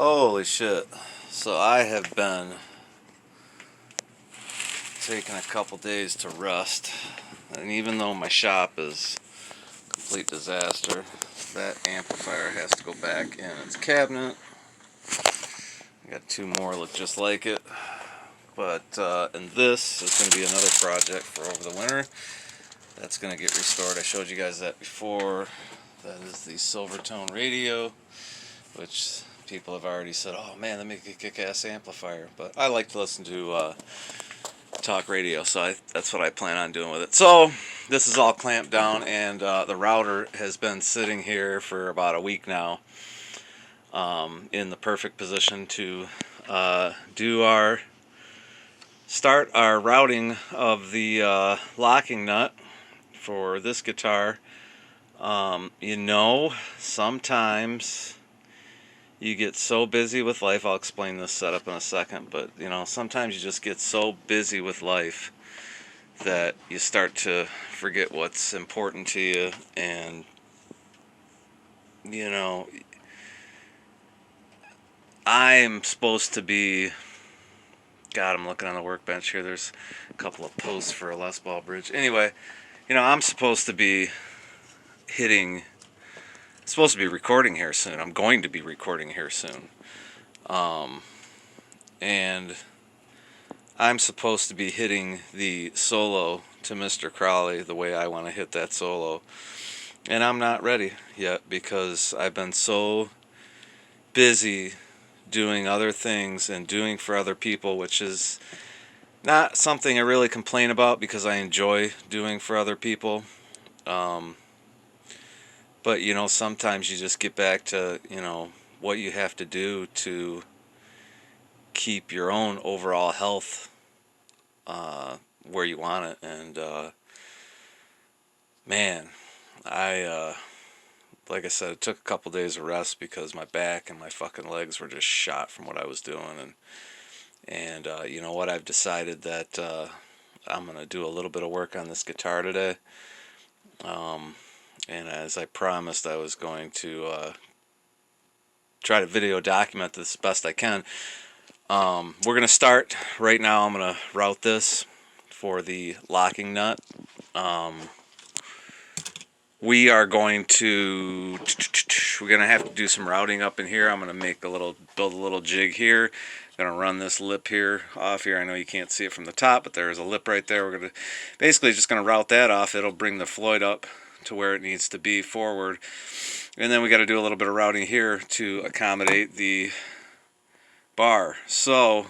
Holy shit. So I have been taking a couple days to rest, and even though my shop is a complete disaster, that amplifier has to go back in its cabinet. I got two more look just like it, but and this is going to be another project for over the winter. That's going to get restored. I showed you guys that before. That is the Silvertone radio, which people have already said, oh man, that makes a kick-ass amplifier. But I like to listen to talk radio, so that's what I plan on doing with it. So this is all clamped down, and the router has been sitting here for about a week now, in the perfect position to start our routing of the locking nut for this guitar. Sometimes you get so busy with life. I'll explain this setup in a second, but sometimes you just get so busy with life that you start to forget what's important to you. And I'm supposed to be, God, I'm looking on the workbench here, there's a couple of posts for a Les Paul bridge. Anyway, I'm supposed to be recording here soon. I'm going to be recording here soon. And I'm supposed to be hitting the solo to Mr. Crowley the way I want to hit that solo. And I'm not ready yet because I've been so busy doing other things and doing for other people, which is not something I really complain about because I enjoy doing for other people. But sometimes you just get back to what you have to do to keep your own overall health where you want it. And man, like I said, it took a couple days of rest because my back and my fucking legs were just shot from what I was doing. And you know what? I've decided that I'm gonna do a little bit of work on this guitar today. And as I promised, I was going to try to video document this best I can. We're going to start right now. I'm going to route this for the locking nut. We're going to have to do some routing up in here. I'm going to build a little jig here. I'm going to run this lip here off here. I know you can't see it from the top, but there's a lip right there. We're going to basically just going to route that off. It'll bring the Floyd up to where it needs to be forward. And then we got to do a little bit of routing here to accommodate the bar. So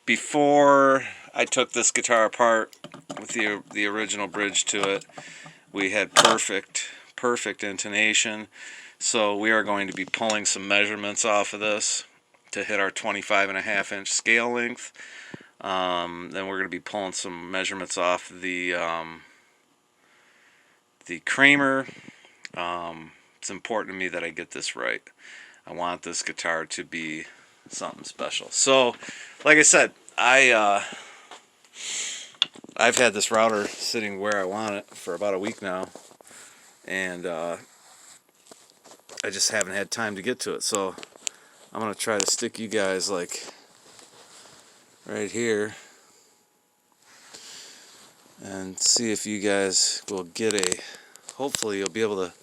before I took this guitar apart with the original bridge to it, we had perfect intonation. So we are going to be pulling some measurements off of this to hit our 25.5-inch scale length. Then we're going to be pulling some measurements off the Kramer. It's important to me that I get this right. I want this guitar to be something special. So, like I said, I've had this router sitting where I want it for about a week now, and I just haven't had time to get to it. So I'm gonna try to stick you guys like right here and see if you guys will get hopefully you'll be able to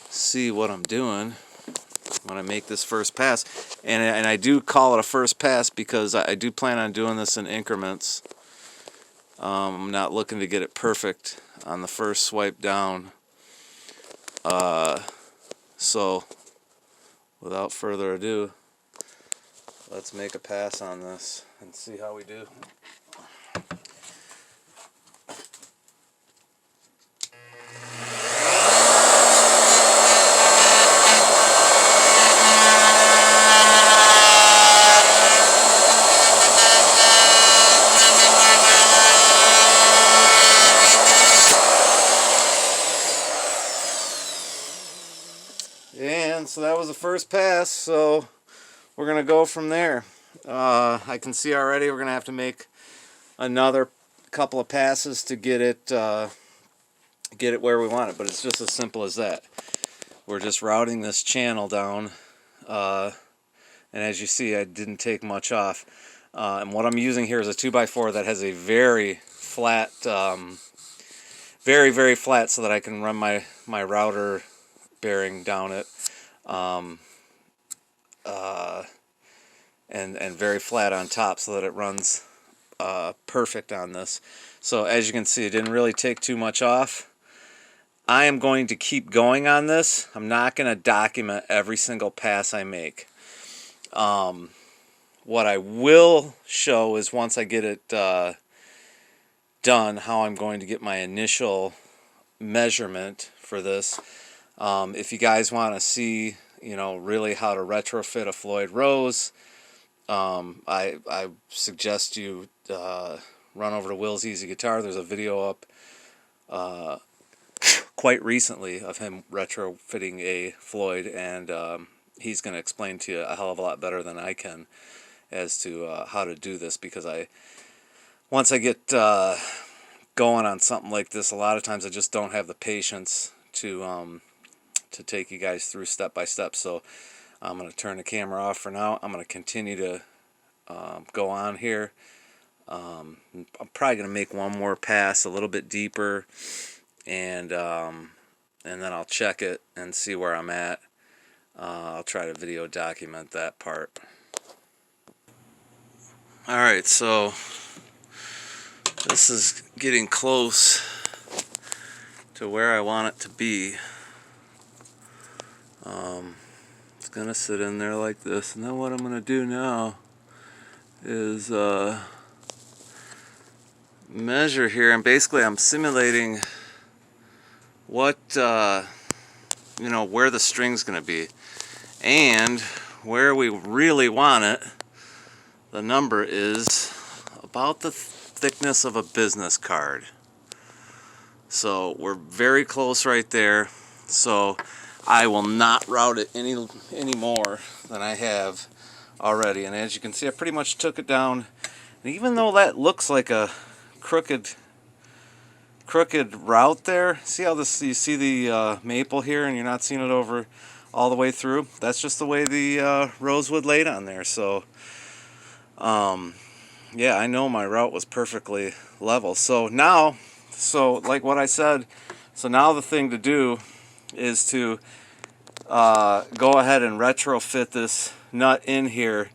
see what I'm doing when I make this first pass. And I do call it a first pass because I do plan on doing this in increments. I'm not looking to get it perfect on the first swipe down. So without further ado, let's make a pass on this and see how we do. And so that was the first pass, so we're going to go from there. I can see already we're going to have to make another couple of passes to get it where we want it, but it's just as simple as that. We're just routing this channel down and as you see, I didn't take much off. And what I'm using here is a 2x4 that has a very flat, very flat, so that I can run my router bearing down it, and very flat on top, so that it runs perfect on this. So as you can see, it didn't really take too much off. I am going to keep going on this. I'm not going to document every single pass I make. What I will show is, once I get it done, how I'm going to get my initial measurement for this. If you guys want to see, really how to retrofit a Floyd Rose, I suggest you run over to Will's Easy Guitar. There's a video up quite recently of him retrofitting a Floyd, and he's going to explain to you a hell of a lot better than I can as to how to do this, because once I get going on something like this, a lot of times I just don't have the patience to take you guys through step by step. So I'm going to turn the camera off for now. I'm going to continue to go on here. I'm probably going to make one more pass a little bit deeper, and then I'll check it and see where I'm at. I'll try to video document that part. Alright, so this is getting close to where I want it to be. It's going to sit in there like this, and then what I'm going to do now is measure here, and basically I'm simulating what where the string's going to be, and where we really want it. The number is about the thickness of a business card. So we're very close right there. So I will not route it any more than I have already. And as you can see, I pretty much took it down. And even though that looks like a crooked route there, see how this, you see the maple here, and you're not seeing it over all the way through? That's just the way the rosewood laid on there. So yeah, I know my route was perfectly level. So now, like what I said, so now the thing to do is to go ahead and retrofit this nut in here,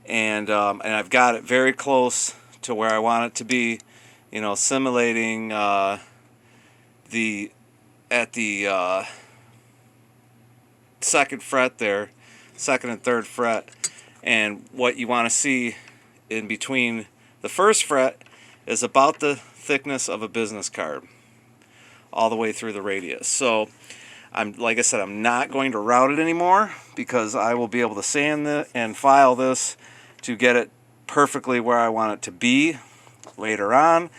and I've got it very close to where I want it to be, simulating at the second fret there, second and third fret. And what you want to see in between the first fret is about the thickness of a business card all the way through the radius. So like I said, I'm not going to route it anymore, because I will be able to sand it and file this to get it perfectly where I want it to be later on.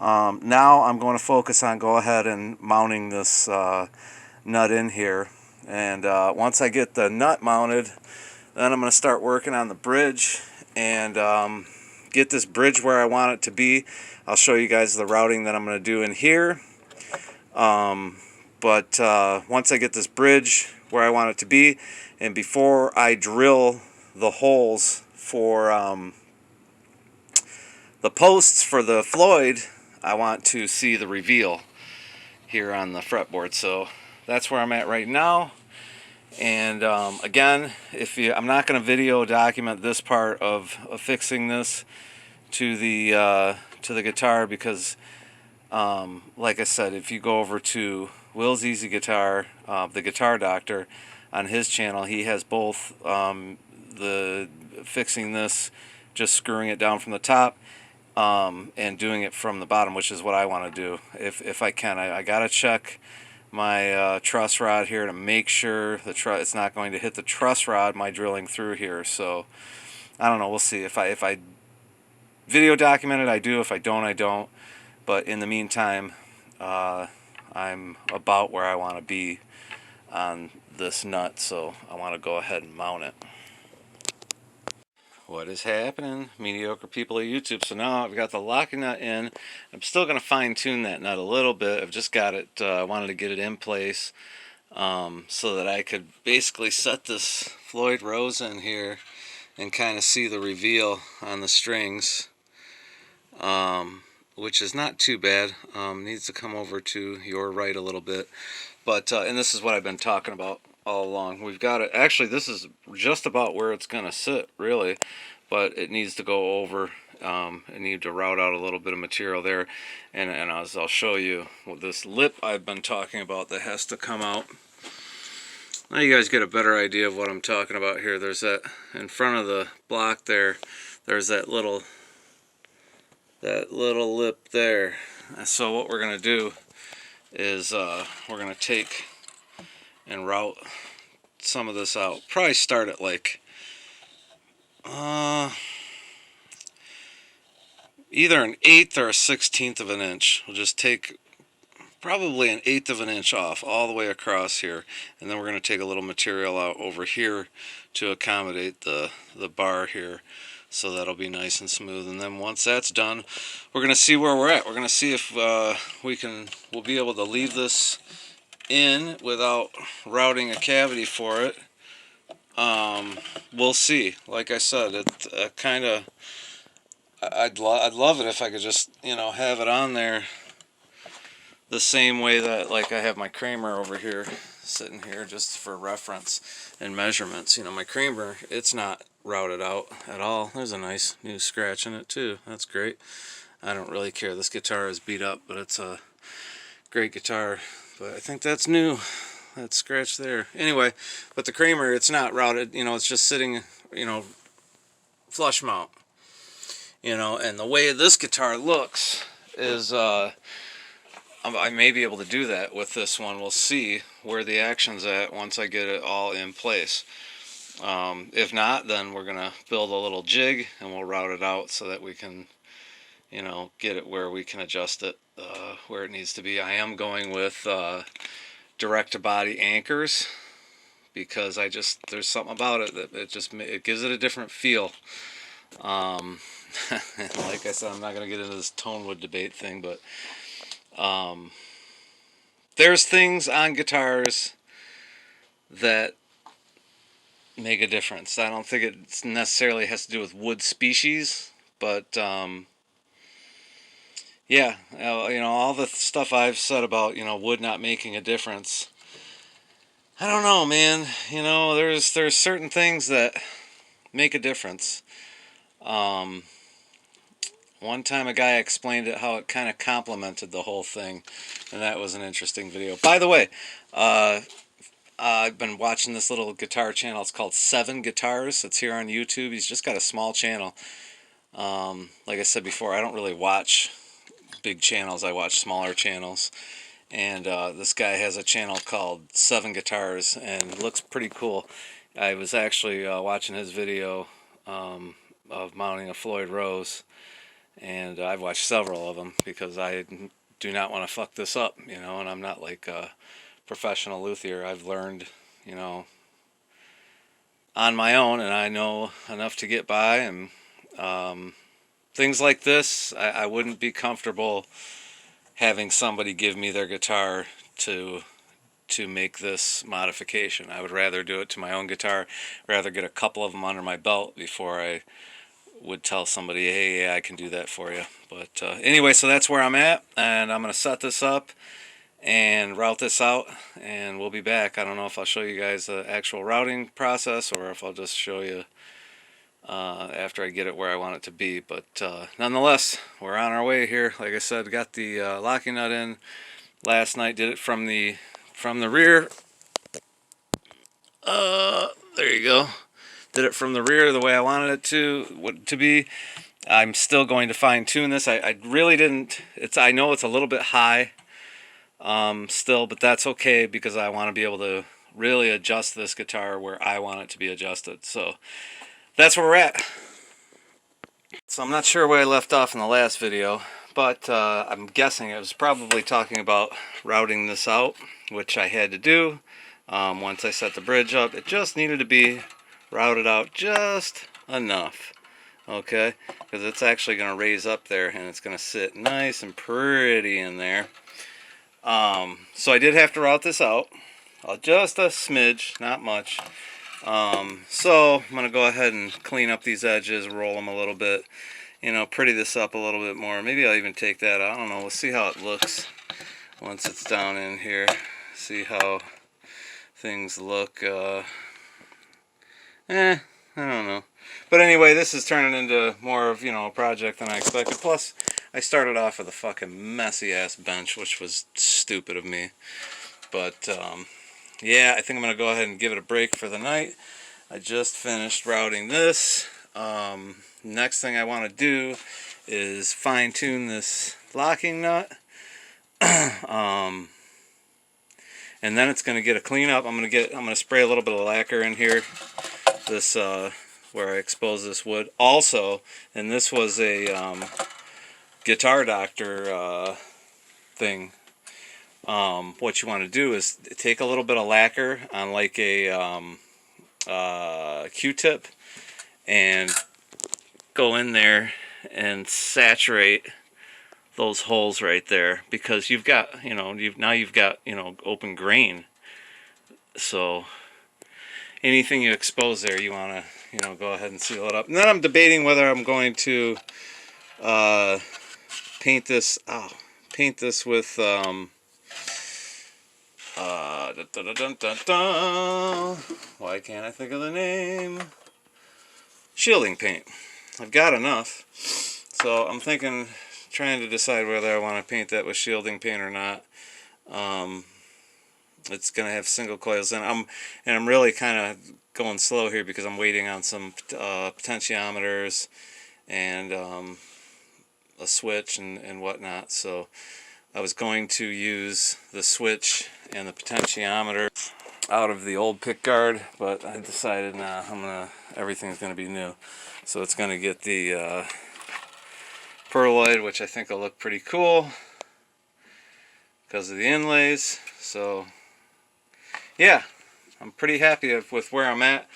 Now I'm going to focus on go ahead and mounting this nut in here, and once I get the nut mounted, then I'm going to start working on the bridge and get this bridge where I want it to be. I'll show you guys the routing that I'm going to do in here. But once I get this bridge where I want it to be, and before I drill the holes for the posts for the Floyd, I want to see the reveal here on the fretboard. So that's where I'm at right now. And again, I'm not going to video document this part of fixing this to the guitar, because like I said, if you go over to Will's Easy Guitar, the Guitar Doctor, on his channel, he has both the fixing this, just screwing it down from the top, and doing it from the bottom, which is what I want to do if I can. I gotta check my truss rod here to make sure it's not going to hit the truss rod, my drilling through here. So I don't know, we'll see. If I video document it, I do. If I don't, I don't. But in the meantime, I'm about where I want to be on this nut, so I want to go ahead and mount it. What is happening, mediocre people of YouTube? So now I've got the locking nut in. I'm still going to fine tune that nut a little bit. I've just got it, I wanted to get it in place so that I could basically set this Floyd Rose in here and kind of see the reveal on the strings, which is not too bad. Needs to come over to your right a little bit, but and this is what I've been talking about all along. We've got it. Actually, this is just about where it's gonna sit, really, but it needs to go over. I need to route out a little bit of material there, and as I'll show you with this lip I've been talking about that has to come out. Now you guys get a better idea of what I'm talking about here. There's that in front of the block there. There's that little lip there. So what we're gonna do is we're gonna take and route some of this out. Probably start at like either an 1/8 or a 1/16 of an inch. We'll just take probably an 1/8 of an inch off all the way across here, and then we're going to take a little material out over here to accommodate the bar here, so that'll be nice and smooth. And then once that's done, we're going to see where we're at. We're going to see if we'll be able to leave this in without routing a cavity for it. We'll see. Like I said, it kind of I'd love it if I could just, you know, have it on there the same way that, like, I have my Kramer over here sitting here just for reference and measurements. You know, my Kramer, it's not routed out at all. There's a nice new scratch in it too. That's great. I don't really care. This guitar is beat up, but it's a great guitar. But I think that's new. That scratch there. Anyway, but the Kramer, it's not routed. You know, it's just sitting, you know, flush mount. You know, and the way this guitar looks is, I may be able to do that with this one. We'll see where the action's at once I get it all in place. If not, then we're going to build a little jig and we'll route it out so that we can, you know, get it where we can adjust it where it needs to be. I am going with direct-to-body anchors because there's something about it that it gives it a different feel. Like I said, I'm not going to get into this tone wood debate thing, but there's things on guitars that make a difference. I don't think it necessarily has to do with wood species, but yeah, you know, all the stuff I've said about, you know, wood not making a difference, I don't know, man. You know, there's certain things that make a difference. One time a guy explained it, how it kind of complemented the whole thing, and that was an interesting video. By the way, I've been watching this little guitar channel. It's called 7 Guitars. It's here on YouTube. He's just got a small channel. Like I said before, I don't really watch big channels. I watch smaller channels. And this guy has a channel called 7 Guitars, and it looks pretty cool. I was actually watching his video of mounting a Floyd Rose. And I've watched several of them because I do not want to fuck this up, you know, and I'm not like a professional luthier. I've learned, you know, on my own, and I know enough to get by, and things like this, I wouldn't be comfortable having somebody give me their guitar to make this modification. I would rather do it to my own guitar, rather get a couple of them under my belt before I would tell somebody, hey, yeah, I can do that for you. But anyway, so that's where I'm at, and I'm going to set this up and route this out, and we'll be back. I don't know if I'll show you guys the actual routing process or if I'll just show you after I get it where I want it to be. But nonetheless, we're on our way here. Like I said, got the locking nut in last night, did it from the rear. There you go. Did it from the rear the way I wanted it to be. I'm still going to fine tune this. I really didn't. I know it's a little bit high still, but that's okay because I want to be able to really adjust this guitar where I want it to be adjusted. So that's where we're at. So I'm not sure where I left off in the last video, but I'm guessing I was probably talking about routing this out, which I had to do once I set the bridge up. It just needed to be routed out just enough, okay, because it's actually going to raise up there and it's going to sit nice and pretty in there. So I did have to route this out just a smidge, not much, So I'm going to go ahead and clean up these edges, roll them a little bit, you know, pretty this up a little bit more. Maybe I'll even take that out. I don't know. We'll see how it looks once it's down in here. See how things look. I don't know. But anyway, this is turning into more of, you know, a project than I expected. Plus, I started off with a fucking messy-ass bench, which was stupid of me. But, yeah, I think I'm going to go ahead and give it a break for the night. I just finished routing this. Next thing I want to do is fine-tune this locking nut. And then it's going to get a cleanup. I'm going to spray a little bit of lacquer in here. This where I expose this wood. Also, and this was a Guitar Doctor thing. What you want to do is take a little bit of lacquer on like a Q-tip and go in there and saturate those holes right there, because you've got, you know, you've got, you know, open grain. So anything you expose there, you want to, you know, go ahead and seal it up. And then I'm debating whether I'm going to paint this with why can't I think of the name? Shielding paint. I've got enough, so I'm trying to decide whether I want to paint that with shielding paint or not. It's gonna have single coils in. I'm really kind of going slow here because I'm waiting on some potentiometers and a switch and whatnot. So I was going to use the switch and the potentiometer out of the old pick guard, but I decided nah, everything's gonna be new. So it's gonna get the perloid, which I think will look pretty cool because of the inlays. So yeah, I'm pretty happy with where I'm at.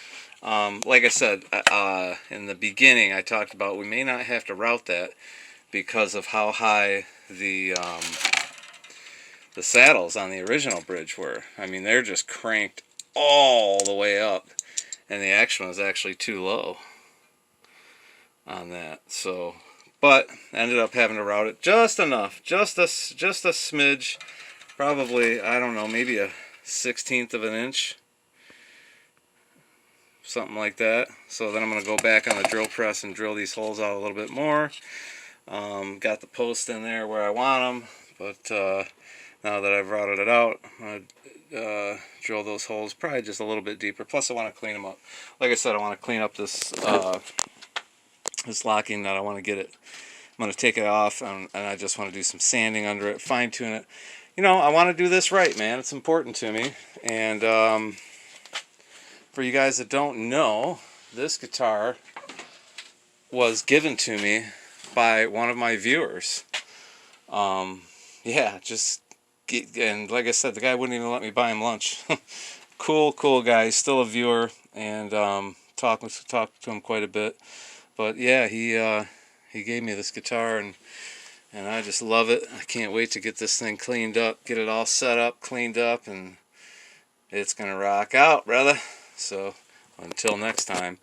Like I said, in the beginning, I talked about we may not have to route that because of how high the saddles on the original bridge were. I mean, they're just cranked all the way up, and the action was actually too low on that. So, but ended up having to route it just enough, just a smidge, probably, I don't know, maybe a 1/16 of an inch, something like that. So then I'm going to go back on the drill press and drill these holes out a little bit more. Got the post in there where I want them, but now that I've routed it out, I'm going to drill those holes probably just a little bit deeper. Plus I want to clean them up. Like I said, I want to clean up this this locking nut. I want to get it, I'm going to take it off, and I just want to do some sanding under it, fine tune it. You know, I want to do this right, man. It's important to me. And for you guys that don't know, this guitar was given to me by one of my viewers. Yeah, and like I said, the guy wouldn't even let me buy him lunch. Cool guy. He's still a viewer, and talked to him quite a bit. But yeah, he gave me this guitar, and I just love it. I can't wait to get this thing cleaned up, get it all set up, cleaned up, and it's gonna rock out, brother. So until next time.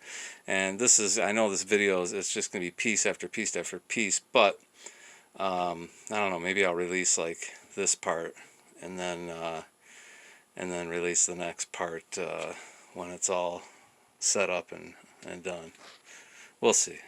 And this is, I know this video is, it's just gonna be piece after piece after piece, but I don't know, maybe I'll release like this part and then release the next part when it's all set up and done. We'll see.